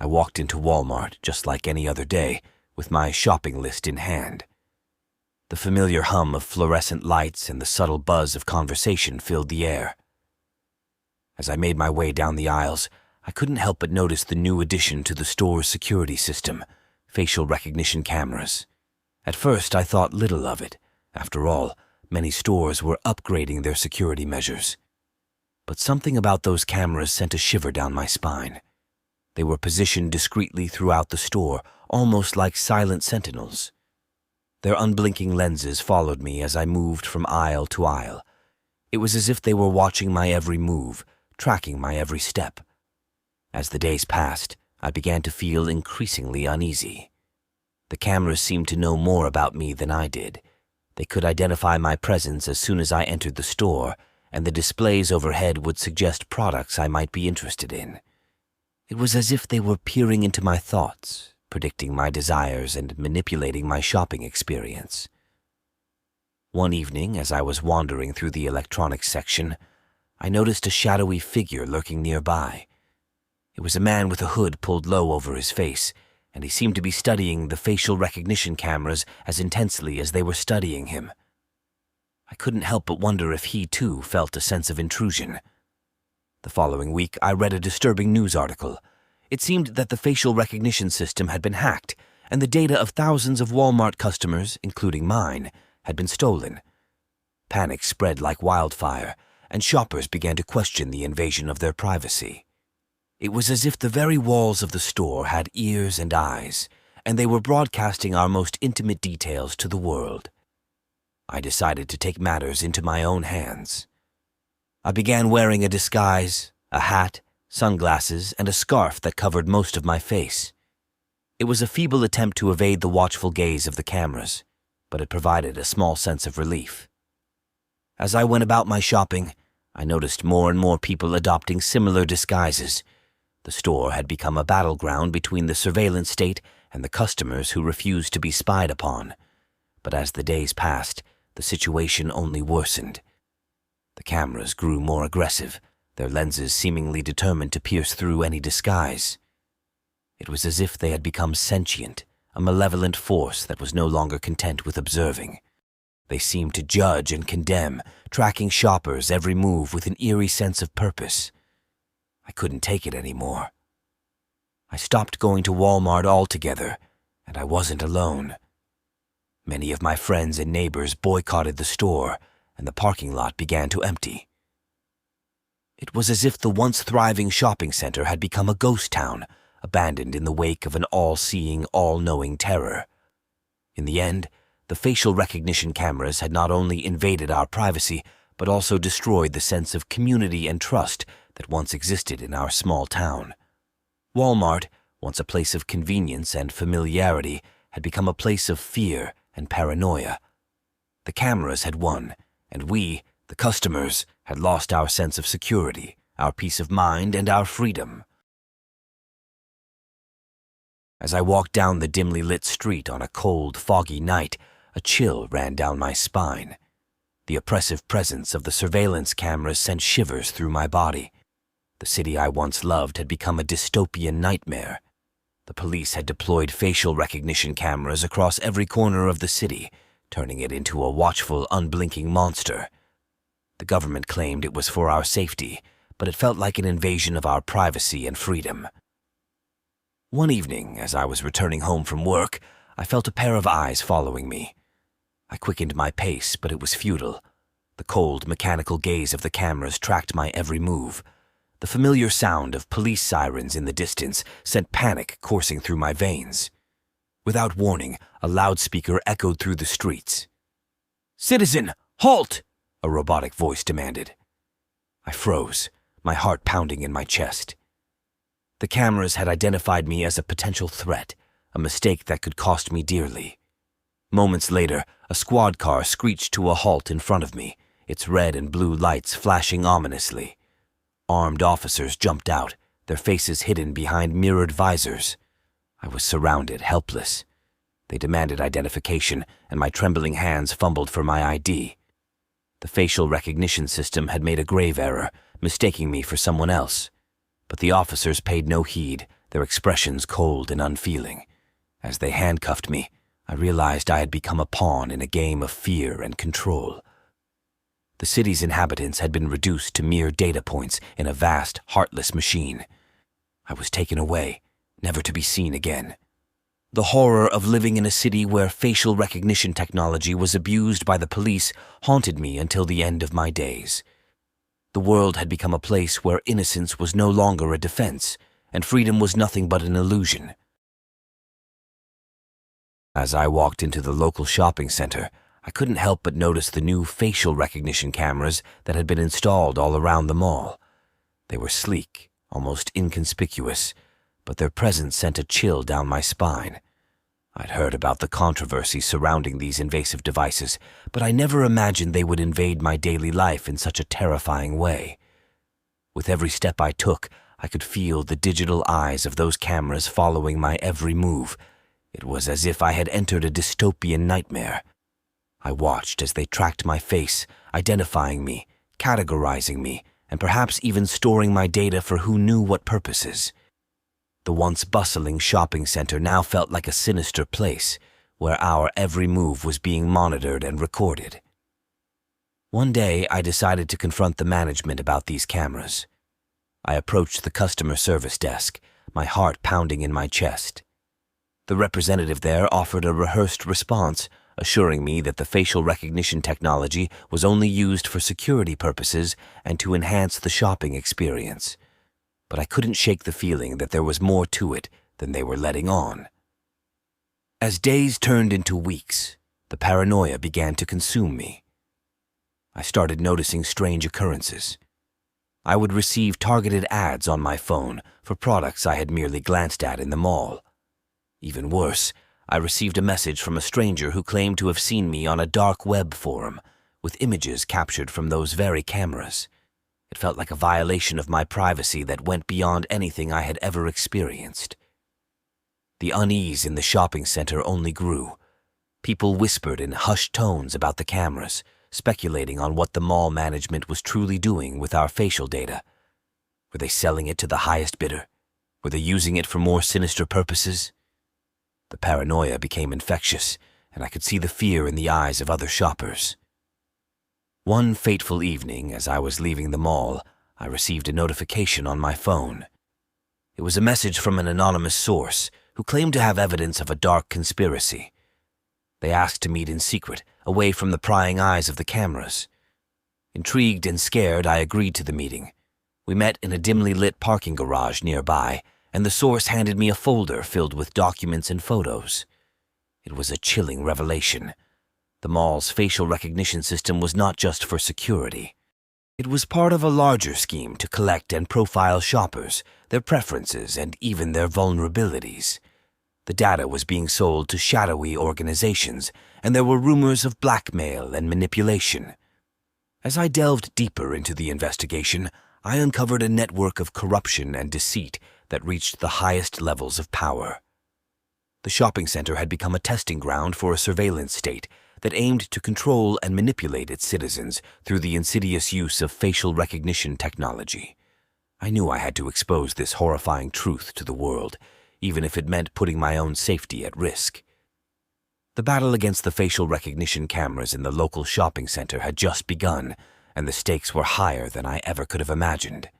I walked into Walmart just like any other day, with my shopping list in hand. The familiar hum of fluorescent lights and the subtle buzz of conversation filled the air. As I made my way down the aisles, I couldn't help but notice the new addition to the store's security system, facial recognition cameras. At first, I thought little of it. After all, many stores were upgrading their security measures. But something about those cameras sent a shiver down my spine. They were positioned discreetly throughout the store, almost like silent sentinels. Their unblinking lenses followed me as I moved from aisle to aisle. It was as if they were watching my every move, tracking my every step. As the days passed, I began to feel increasingly uneasy. The cameras seemed to know more about me than I did. They could identify my presence as soon as I entered the store, and the displays overhead would suggest products I might be interested in. It was as if they were peering into my thoughts, predicting my desires and manipulating my shopping experience. One evening, as I was wandering through the electronics section, I noticed a shadowy figure lurking nearby. It was a man with a hood pulled low over his face, and he seemed to be studying the facial recognition cameras as intensely as they were studying him. I couldn't help but wonder if he, too, felt a sense of intrusion. The following week, I read a disturbing news article. It seemed that the facial recognition system had been hacked, and the data of thousands of Walmart customers, including mine, had been stolen. Panic spread like wildfire, and shoppers began to question the invasion of their privacy. It was as if the very walls of the store had ears and eyes, and they were broadcasting our most intimate details to the world. I decided to take matters into my own hands. I began wearing a disguise, a hat, sunglasses, and a scarf that covered most of my face. It was a feeble attempt to evade the watchful gaze of the cameras, but it provided a small sense of relief. As I went about my shopping, I noticed more and more people adopting similar disguises. The store had become a battleground between the surveillance state and the customers who refused to be spied upon. But as the days passed, the situation only worsened. The cameras grew more aggressive, their lenses seemingly determined to pierce through any disguise. It was as if they had become sentient, a malevolent force that was no longer content with observing. They seemed to judge and condemn, tracking shoppers' every move with an eerie sense of purpose. I couldn't take it anymore. I stopped going to Walmart altogether, and I wasn't alone. Many of my friends and neighbors boycotted the store, and the parking lot began to empty. It was as if the once thriving shopping center had become a ghost town, abandoned in the wake of an all-seeing, all-knowing terror. In the end, the facial recognition cameras had not only invaded our privacy, but also destroyed the sense of community and trust that once existed in our small town. Walmart, once a place of convenience and familiarity, had become a place of fear and paranoia. The cameras had won, and we, the customers, had lost our sense of security, our peace of mind, and our freedom. As I walked down the dimly lit street on a cold, foggy night, a chill ran down my spine. The oppressive presence of the surveillance cameras sent shivers through my body. The city I once loved had become a dystopian nightmare. The police had deployed facial recognition cameras across every corner of the city, turning it into a watchful, unblinking monster. The government claimed it was for our safety, but it felt like an invasion of our privacy and freedom. One evening, as I was returning home from work, I felt a pair of eyes following me. I quickened my pace, but it was futile. The cold, mechanical gaze of the cameras tracked my every move. The familiar sound of police sirens in the distance sent panic coursing through my veins. Without warning, a loudspeaker echoed through the streets. "Citizen, halt!" a robotic voice demanded. I froze, my heart pounding in my chest. The cameras had identified me as a potential threat, a mistake that could cost me dearly. Moments later, a squad car screeched to a halt in front of me, its red and blue lights flashing ominously. Armed officers jumped out, their faces hidden behind mirrored visors. I was surrounded, helpless. They demanded identification, and my trembling hands fumbled for my ID. The facial recognition system had made a grave error, mistaking me for someone else. But the officers paid no heed, their expressions cold and unfeeling. As they handcuffed me, I realized I had become a pawn in a game of fear and control. The city's inhabitants had been reduced to mere data points in a vast, heartless machine. I was taken away, never to be seen again. The horror of living in a city where facial recognition technology was abused by the police haunted me until the end of my days. The world had become a place where innocence was no longer a defense, and freedom was nothing but an illusion. As I walked into the local shopping center, I couldn't help but notice the new facial recognition cameras that had been installed all around the mall. They were sleek, almost inconspicuous, but their presence sent a chill down my spine. I'd heard about the controversy surrounding these invasive devices, but I never imagined they would invade my daily life in such a terrifying way. With every step I took, I could feel the digital eyes of those cameras following my every move. It was as if I had entered a dystopian nightmare. I watched as they tracked my face, identifying me, categorizing me, and perhaps even storing my data for who knew what purposes. The once bustling shopping center now felt like a sinister place, where our every move was being monitored and recorded. One day, I decided to confront the management about these cameras. I approached the customer service desk, my heart pounding in my chest. The representative there offered a rehearsed response, assuring me that the facial recognition technology was only used for security purposes and to enhance the shopping experience. But I couldn't shake the feeling that there was more to it than they were letting on. As days turned into weeks, the paranoia began to consume me. I started noticing strange occurrences. I would receive targeted ads on my phone for products I had merely glanced at in the mall. Even worse, I received a message from a stranger who claimed to have seen me on a dark web forum, with images captured from those very cameras. It felt like a violation of my privacy that went beyond anything I had ever experienced. The unease in the shopping center only grew. People whispered in hushed tones about the cameras, speculating on what the mall management was truly doing with our facial data. Were they selling it to the highest bidder? Were they using it for more sinister purposes? The paranoia became infectious, and I could see the fear in the eyes of other shoppers. One fateful evening, as I was leaving the mall, I received a notification on my phone. It was a message from an anonymous source who claimed to have evidence of a dark conspiracy. They asked to meet in secret, away from the prying eyes of the cameras. Intrigued and scared, I agreed to the meeting. We met in a dimly lit parking garage nearby, and the source handed me a folder filled with documents and photos. It was a chilling revelation. The mall's facial recognition system was not just for security. It was part of a larger scheme to collect and profile shoppers, their preferences, and even their vulnerabilities. The data was being sold to shadowy organizations, and there were rumors of blackmail and manipulation. As I delved deeper into the investigation, I uncovered a network of corruption and deceit that reached the highest levels of power. The shopping center had become a testing ground for a surveillance state that aimed to control and manipulate its citizens through the insidious use of facial recognition technology. I knew I had to expose this horrifying truth to the world, even if it meant putting my own safety at risk. The battle against the facial recognition cameras in the local shopping center had just begun, and the stakes were higher than I ever could have imagined.